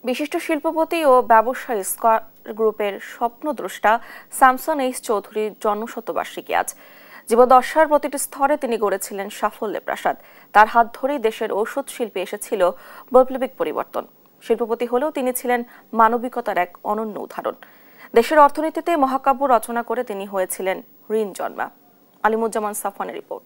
বিশিষ্ট শিল্পপতি ও ব্যবসায়ী স্কয়ার গ্রুপের স্বপ্নদ্রষ্টা স্যামসন এইচ চৌধুরীর জন্মশতবার্ষিকী আজ। জীবদ্দশার প্রতিটি স্তরে তিনি গড়েছিলেন সাফল্যের প্রাসাদ। তার হাত ধরেই দেশের ঔষধ শিল্পে এসেছিল বৈপ্লবিক পরিবর্তন। শিল্পপতি হলেও তিনি ছিলেন মানবিকতার এক অনন্য উদাহরণ। দেশের অর্থনীতিতে মহাকাব্য রচনা করে তিনি হয়েছিলেন ঋণ জন্মা। আলিমুজ্জামান সাফওয়ানের রিপোর্ট।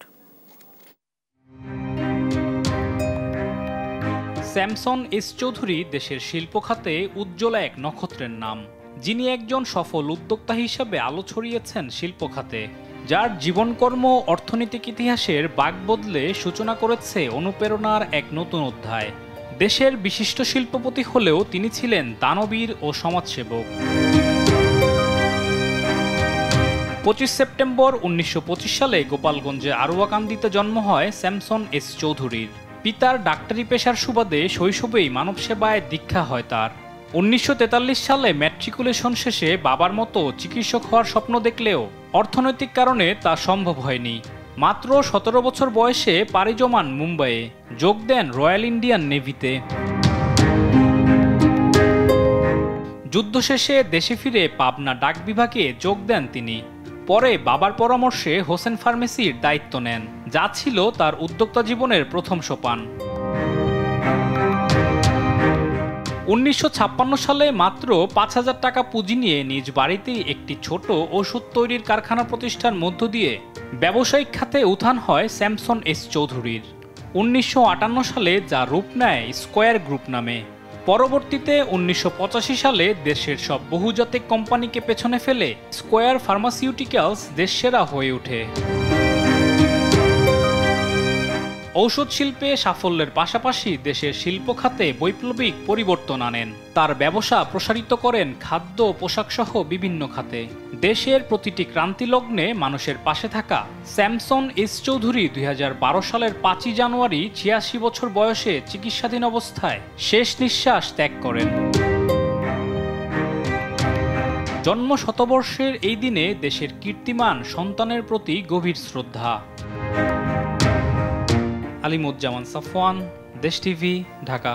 স্যামসন এইচ চৌধুরী দেশের শিল্প খাতে উজ্জ্বল এক নক্ষত্রের নাম, যিনি একজন সফল উদ্যোক্তা হিসেবে আলো ছড়িয়েছেন শিল্প খাতে, যার জীবনকর্ম অর্থনৈতিক ইতিহাসের বাঁক বদলে সূচনা করেছে অনুপ্রেরণার এক নতুন অধ্যায়। দেশের বিশিষ্ট শিল্পপতি হলেও তিনি ছিলেন দানবীর ও সমাজসেবক। 25 সেপ্টেম্বর 1925 সালে গোপালগঞ্জে আরুয়াকান্দিতে জন্ম হয় স্যামসন এইচ চৌধুরীর। পিতার ডাক্তারি পেশার সুবাদে শৈশবেই মানব সেবায় দীক্ষা হয় তার। 1943 সালে ম্যাট্রিকুলেশন শেষে বাবার মতো চিকিৎসক হওয়ার স্বপ্ন দেখলেও অর্থনৈতিক কারণে তা সম্ভব হয়নি। মাত্র 17 বছর বয়সে পাড়ি জমান মুম্বাইয়ে, যোগ দেন রয়্যাল ইন্ডিয়ান নেভিতে। যুদ্ধ শেষে দেশে ফিরে পাবনা ডাক বিভাগে যোগ দেন তিনি। পরে বাবার পরামর্শে হোসেন ফার্মেসির দায়িত্ব নেন, যা ছিল তার উদ্যোক্তা জীবনের প্রথম সোপান। 1956 সালে মাত্র 5,000 টাকা পুঁজি নিয়ে নিজ বাড়িতেই একটি ছোট ওষুধ তৈরির কারখানা প্রতিষ্ঠার মধ্য দিয়ে ব্যবসায়িক খাতে উত্থান হয় স্যামসন এইচ চৌধুরীর। 1958 সালে যা রূপ নেয় স্কয়ার গ্রুপ নামে। পরবর্তীতে 1985 সালে দেশের সব বহুজাতিক কোম্পানিকে পেছনে ফেলে স্কয়ার ফার্মাসিউটিক্যালস দেশসেরা হয়ে ওঠে। ঔষধ শিল্পে সাফল্যের পাশাপাশি দেশের শিল্প খাতে বৈপ্লবিক পরিবর্তন আনেন। তার ব্যবসা প্রসারিত করেন খাদ্য, পোশাক সহ বিভিন্ন খাতে। দেশের প্রতিটি ক্রান্তি লগ্নে মানুষের পাশে থাকা স্যামসন এইচ চৌধুরী 2012 সালের 5 জানুয়ারি 86 বছর বয়সে চিকিৎসাধীন অবস্থায় শেষ নিঃশ্বাস ত্যাগ করেন। জন্ম শতবর্ষের এই দিনে দেশের কীর্তিমান সন্তানের প্রতি গভীর শ্রদ্ধা। আলিমুজ্জামান সাফওয়ান, দেশ টিভি, ঢাকা।